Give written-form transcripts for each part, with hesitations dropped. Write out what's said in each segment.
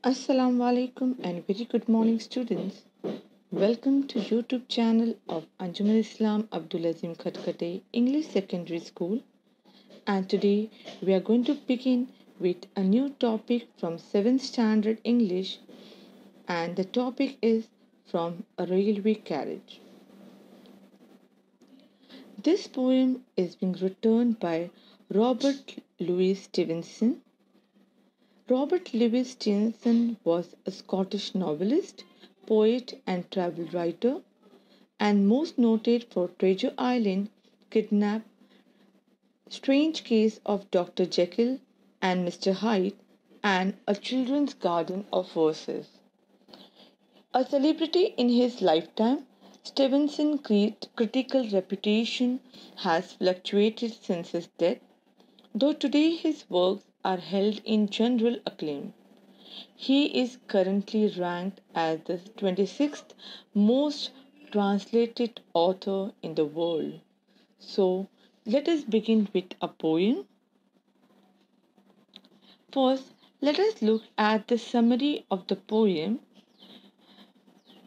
Assalamu alaikum and very good morning, students. Welcome to YouTube channel of Anjuman Islam Abdul Azim Khatkate English Secondary School. And today we are going to begin with a new topic from 7th Standard English, and the topic is from a railway carriage. This poem is being written by Robert Louis Stevenson. Robert Louis Stevenson was a Scottish novelist, poet, and travel writer, and most noted for Treasure Island, Kidnap, Strange Case of Dr. Jekyll and Mr. Hyde, and A Children's Garden of Verses. A celebrity in his lifetime, Stevenson's critical reputation has fluctuated since his death, though today his works are held in general acclaim. He is currently ranked as the 26th most translated author in the world. So, let us begin with a poem. First, let us look at the summary of the poem.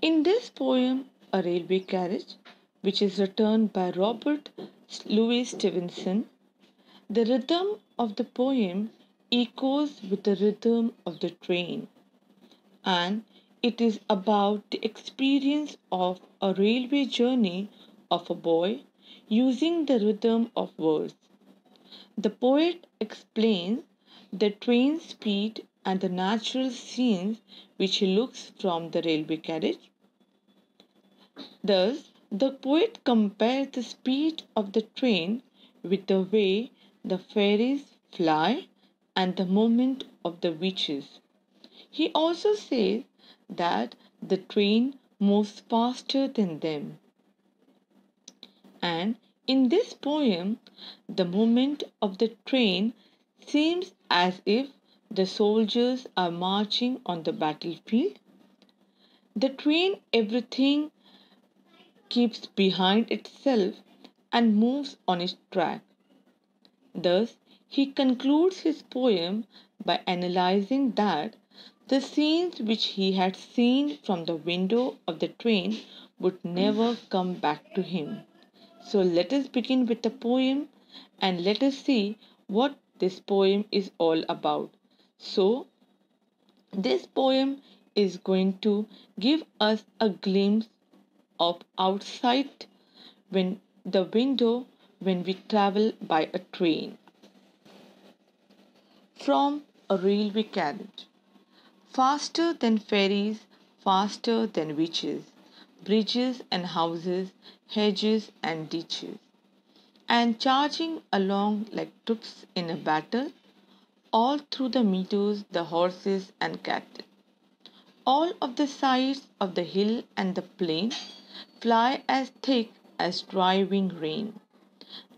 In this poem, A Railway Carriage, which is written by Robert Louis Stevenson, the rhythm of the poem echoes with the rhythm of the train, and it is about the experience of a railway journey of a boy using the rhythm of words. The poet explains the train speed and the natural scenes which he looks from the railway carriage. Thus, the poet compares the speed of the train with the way the fairies fly and the movement of the witches. He also says that the train moves faster than them. And in this poem, the movement of the train seems as if the soldiers are marching on the battlefield. The train, everything keeps behind itself and moves on its track. Thus, he concludes his poem by analyzing that the scenes which he had seen from the window of the train would never come back to him. So, let us begin with the poem and let us see what this poem is all about. So, this poem is going to give us a glimpse of outside when the window when we travel by a train. From a railway carriage. Faster than ferries, faster than witches, bridges and houses, hedges and ditches, and charging along like troops in a battle, all through the meadows, the horses and cattle. All of the sides of the hill and the plain fly as thick as driving rain,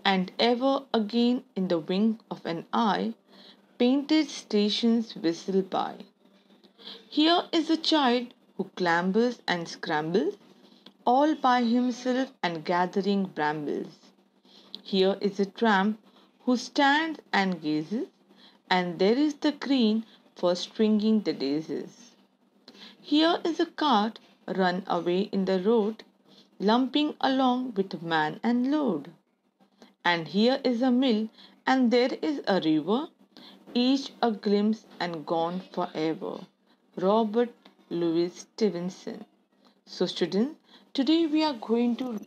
and ever again in the wink of an eye, painted stations whistle by. Here is a child who clambers and scrambles, all by himself and gathering brambles. Here is a tramp who stands and gazes, and there is the green for stringing the daisies. Here is a cart run away in the road, lumping along with man and load. And here is a mill, and there is a river, each a glimpse and gone forever. Robert Louis Stevenson. So, students, today we are going to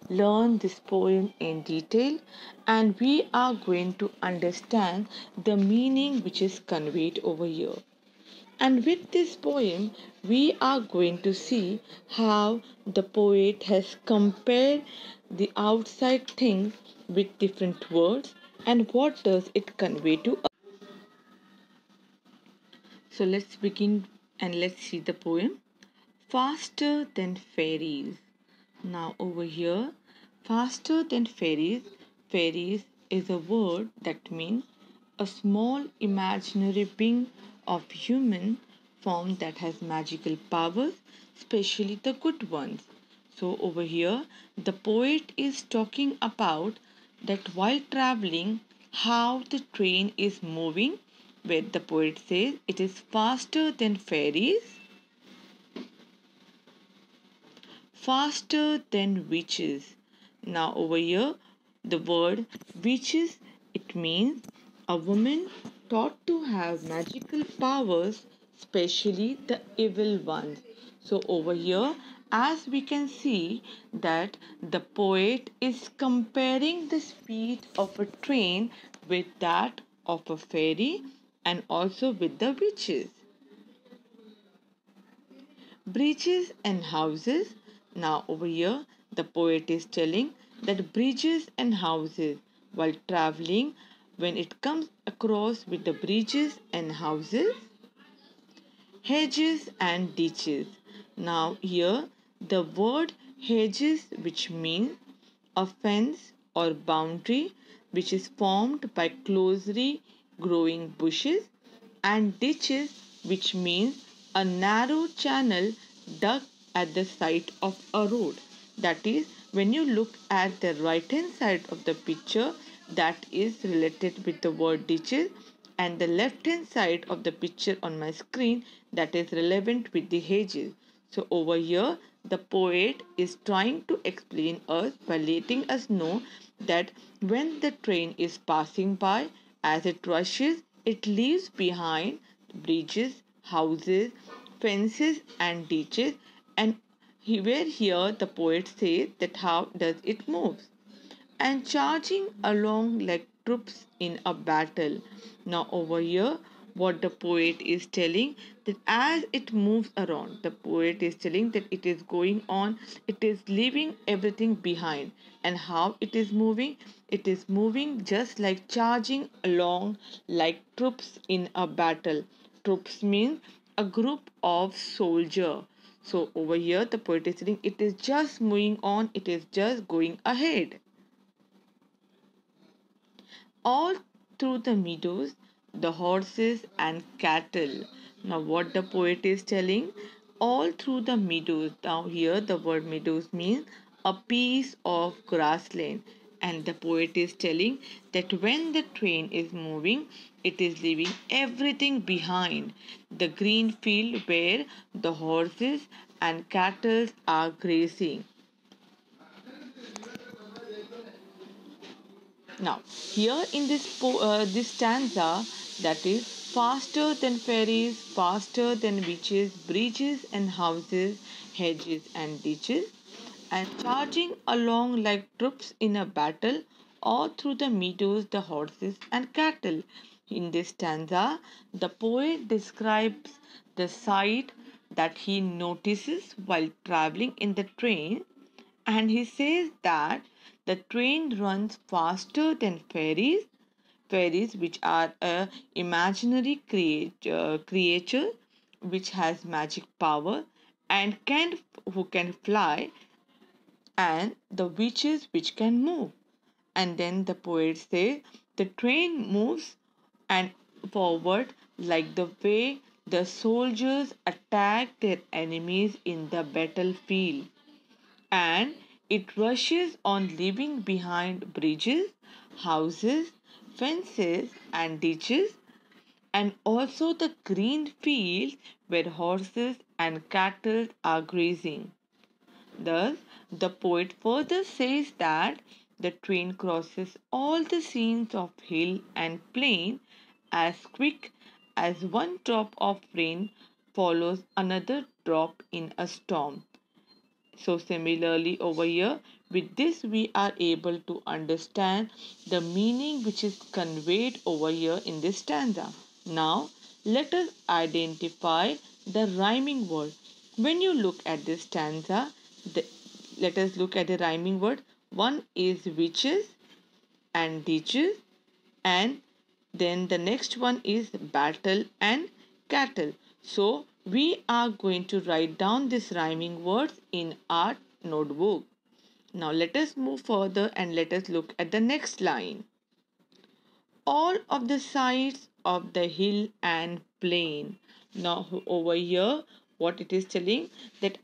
learn this poem in detail and we are going to understand the meaning which is conveyed over here. And with this poem, we are going to see how the poet has compared the outside things with different words and what does it convey to us. So let's begin and let's see the poem. Faster than fairies. Now over here, faster than fairies. Fairies is a word that means a small imaginary being of human form that has magical powers, especially the good ones. So over here, the poet is talking about that while traveling, how the train is moving where the poet says it is faster than fairies, faster than witches. Now, over here, the word witches, it means a woman thought to have magical powers, especially the evil ones. So, over here, as we can see, that the poet is comparing the speed of a train with that of a fairy and also with the witches. Bridges and houses. Now, over here, the poet is telling that bridges and houses, while traveling, when it comes across with the bridges and houses, hedges and ditches. Now, here, the word hedges, which means a fence or boundary which is formed by closely growing bushes, and ditches, which means a narrow channel dug at the side of a road. That is, when you look at the right hand side of the picture, that is related with the word ditches, and the left hand side of the picture on my screen, that is relevant with the hedges. So over here, the poet is trying to explain us by letting us know that when the train is passing by, as it rushes, it leaves behind bridges, houses, fences, and ditches. And where here the poet says that how does it move? And charging along like troops in a battle. Now, over here, what the poet is telling that as it moves around, the poet is telling that it is going on, it is leaving everything behind. And how it is moving? It is moving just like charging along like troops in a battle. Troops means a group of soldier. So over here, the poet is saying it is just moving on, it is just going ahead. All through the meadows, the horses and cattle. Now, what the poet is telling, all through the meadows. Now, here the word meadows means a piece of grassland, and the poet is telling that when the train is moving, it is leaving everything behind. The green field where the horses and cattle are grazing. Now, here in this stanza, that is faster than ferries, faster than witches, bridges and houses, hedges and ditches, and charging along like troops in a battle, all through the meadows, the horses and cattle. In this stanza, the poet describes the sight that he notices while traveling in the train, and he says that the train runs faster than fairies which are a imaginary creature which has magic power and can who can fly, and the witches which can move. And then the poet says the train moves and forward like the way the soldiers attack their enemies in the battlefield, and it rushes on leaving behind bridges, houses, fences, and ditches, and also the green fields where horses and cattle are grazing. Thus, the poet further says that the train crosses all the scenes of hill and plain as quick as one drop of rain follows another drop in a storm. So similarly over here, with this we are able to understand the meaning which is conveyed over here in this stanza. Now let us identify the rhyming word. When you look at this stanza, the, let us look at the rhyming word. One is witches and ditches, and then the next one is battle and cattle. So we are going to write down these rhyming words in our notebook. Now let us move further and let us look at the next line. All of the sides of the hill and plain. Now over here, what it is telling that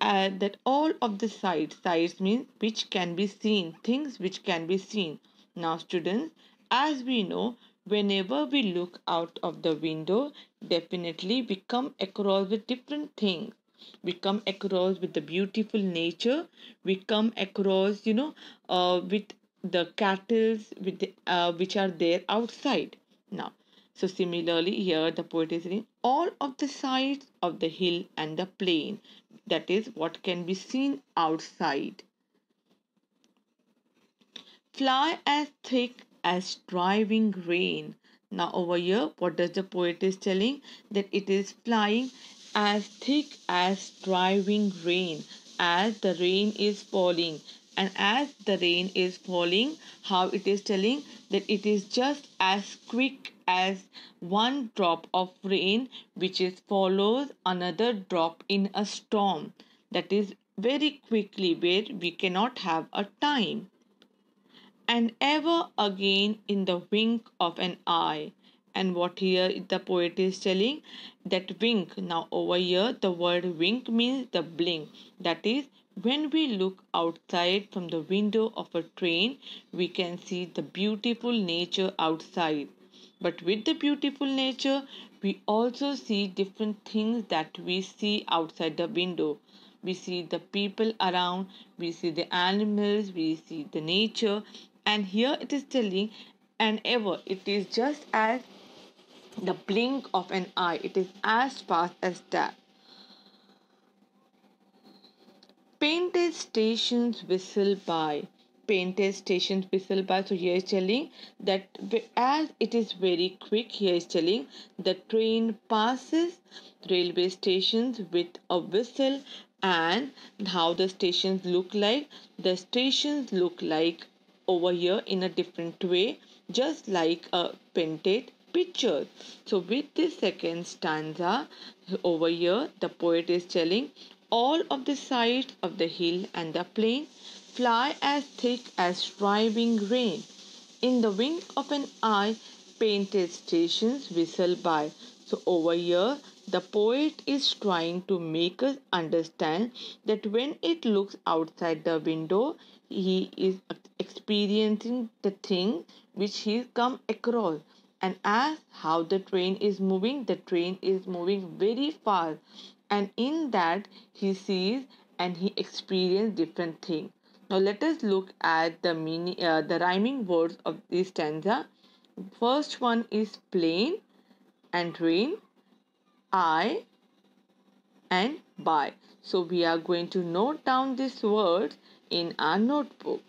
all of the sides means which can be seen, things which can be seen. Now students, as we know, Whenever we look out of the window, definitely we come across with different things. We come across with the beautiful nature. We come across, with the cattle with which are there outside. Now, so similarly here the poet is saying all of the sides of the hill and the plain. That is what can be seen outside. Fly as thick as driving rain. Now over here, what does the poet is telling? That it is flying as thick as driving rain, as the rain is falling. And as the rain is falling, how it is telling that it is just as quick as one drop of rain which is follows another drop in a storm. That is very quickly where we cannot have a time and ever again in the wink of an eye. And what here the poet is telling that wink. Now, over here, the word wink means the blink. That is, when we look outside from the window of a train, we can see the beautiful nature outside. But with the beautiful nature, we also see different things that we see outside the window. We see the people around, we see the animals, we see the nature, and here it is telling, and ever it is just as the blink of an eye, it is as fast as that. Painted stations whistle by. Painted stations whistle by. So here is telling that as it is very quick, here is telling the train passes railway stations with a whistle. And how the stations look like. The stations look like over here in a different way, just like a painted picture. So with this second stanza over here, the poet is telling all of the sides of the hill and the plain fly as thick as driving rain. In the wink of an eye, painted stations whistle by. So over here, the poet is trying to make us understand that when it looks outside the window, he is experiencing the thing which he come across. And as how the train is moving very fast, and in that he sees and he experiences different things. Now let us look at the rhyming words of this stanza. First one is plain and rain, I and by. So we are going to note down these words in our notebook.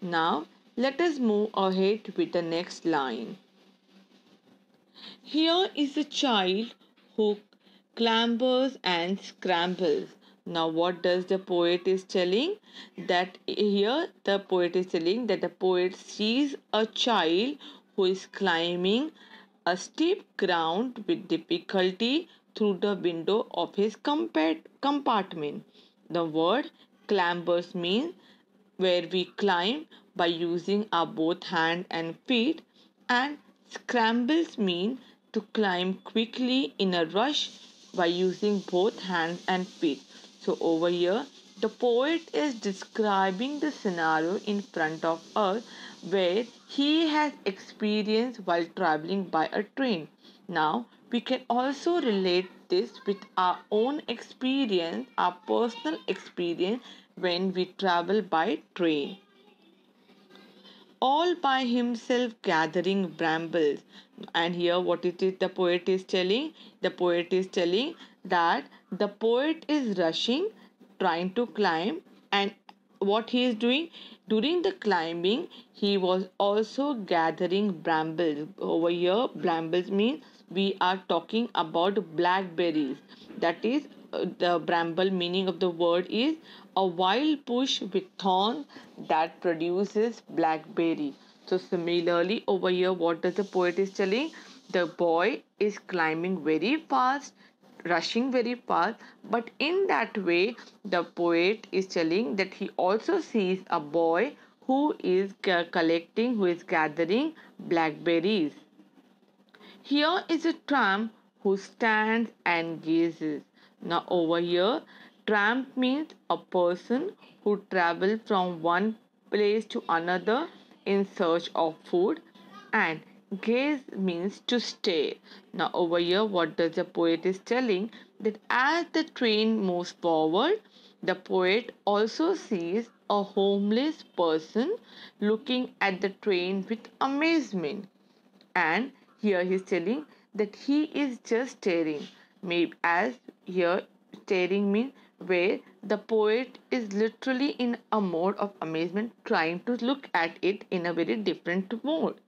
Now let us move ahead with the next line. Here is a child who clambers and scrambles. Now, what does the poet is telling? That here the poet is telling that the poet sees a child who is climbing a steep ground with difficulty through the window of his compartment. The word clambers means where we climb by using our both hand and feet, and scrambles mean to climb quickly in a rush by using both hands and feet. So over here the poet is describing the scenario in front of us where he has experienced while traveling by a train. Now we can also relate this with our own experience, our personal experience when we travel by train. All by himself gathering brambles. And here, what it is the poet is telling? The poet is telling that the poet is rushing, trying to climb, and what he is doing during the climbing, he was also gathering brambles. Over here, brambles means we are talking about blackberries. That is, the bramble meaning of the word is a wild bush with thorns that produces blackberry. So similarly over here, what does the poet is telling? The boy is climbing very fast, rushing very fast, but in that way the poet is telling that he also sees a boy who is collecting, who is gathering blackberries. Here is a tramp who stands and gazes. Now, over here, tramp means a person who travels from one place to another in search of food, and Gaze means to stare. Now over here what does the poet is telling? That as the train moves forward, the poet also sees a homeless person looking at the train with amazement. And here he is telling that he is just staring. Maybe as here staring means where the poet is literally in a mode of amazement trying to look at it in a very different mode.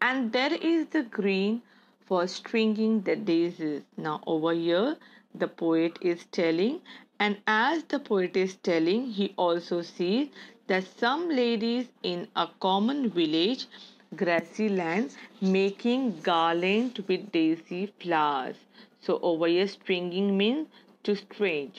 And there is the green for stringing the daisies. Now over here the poet is telling, and as the poet is telling, he also sees that some ladies in a common village grassy land making garland with daisy flowers. So over here stringing means to string.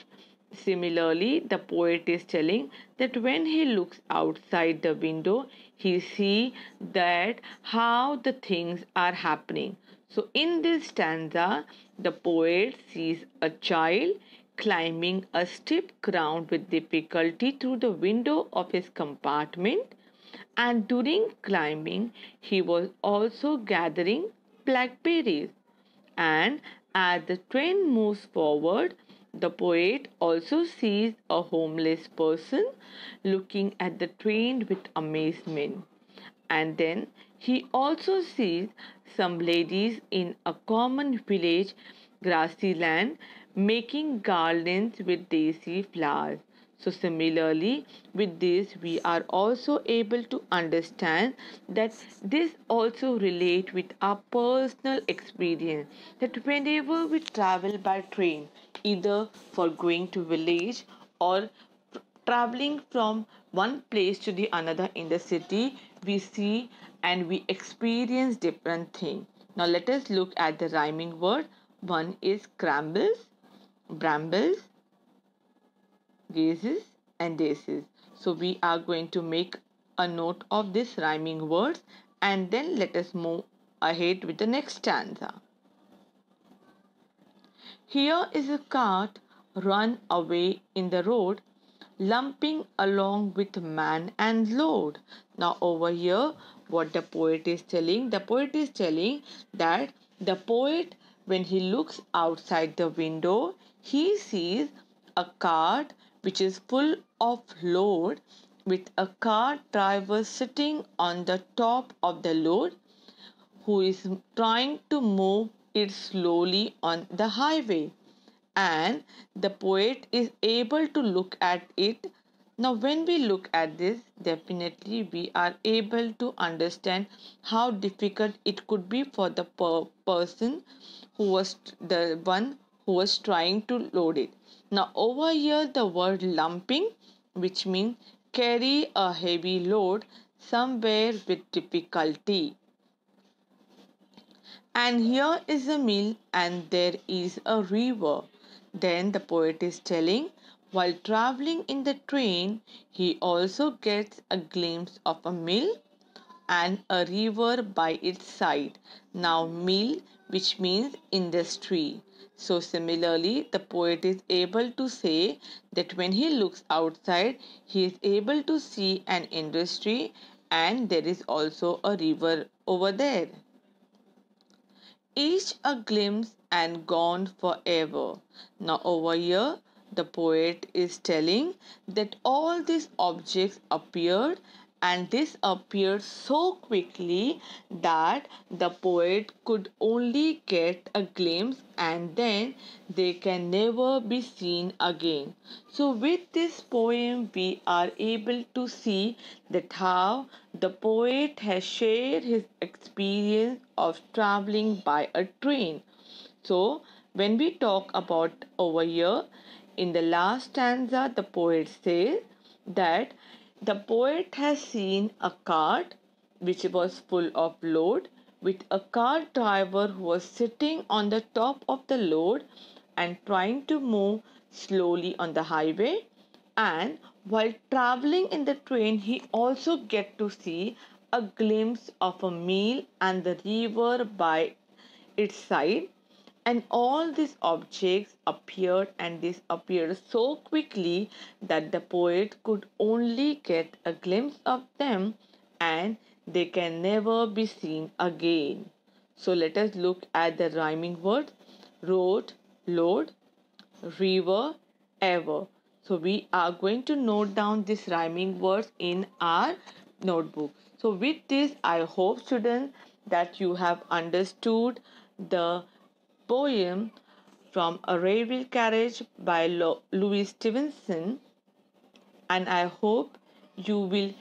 Similarly, the poet is telling that when he looks outside the window, he sees that how the things are happening. So in this stanza, the poet sees a child climbing a steep ground with difficulty through the window of his compartment, and during climbing he was also gathering blackberries. And as the train moves forward, the poet also sees a homeless person looking at the train with amazement. And then he also sees some ladies in a common village grassy land making garlands with daisy flowers. So similarly, with this we are also able to understand that this also relate with our personal experience, that whenever we travel by train, either for going to village or traveling from one place to the another in the city, we see and we experience different things. Now let us look at the rhyming word. One is crambles, brambles, gazes, and daisies. So we are going to make a note of this rhyming words, and then let us move ahead with the next stanza. Here is a cart run away in the road, lumping along with man and load. Now over here what the poet is telling? The poet is telling that the poet, when he looks outside the window, he sees a cart which is full of load, with a cart driver sitting on the top of the load, who is trying to move it slowly on the highway, and the poet is able to look at it. Now when we look at this, definitely we are able to understand how difficult it could be for the person who was the one who was trying to load it. Now over here the word lumping, which means carry a heavy load somewhere with difficulty. And here is a mill and there is a river. Then the poet is telling, while traveling in the train, he also gets a glimpse of a mill and a river by its side. Now, mill, which means industry. So, similarly, the poet is able to say that when he looks outside, he is able to see an industry and there is also a river over there. Each a glimpse and gone forever. Now, over here, the poet is telling that all these objects appeared, and this appeared so quickly that the poet could only get a glimpse and then they can never be seen again. So with this poem we are able to see that how the poet has shared his experience of traveling by a train. So when we talk about over here in the last stanza, the poet says that the poet has seen a cart which was full of load, with a cart driver who was sitting on the top of the load and trying to move slowly on the highway. And while traveling in the train, he also get to see a glimpse of a mill and the river by its side, and all these objects appeared and disappeared so quickly that the poet could only get a glimpse of them and they can never be seen again. So let us look at the rhyming words: road, load, river, ever. So we are going to note down these rhyming words in our notebook. So with this, I hope students that you have understood the poem from A Railway Carriage by Louis Stevenson, and I hope you will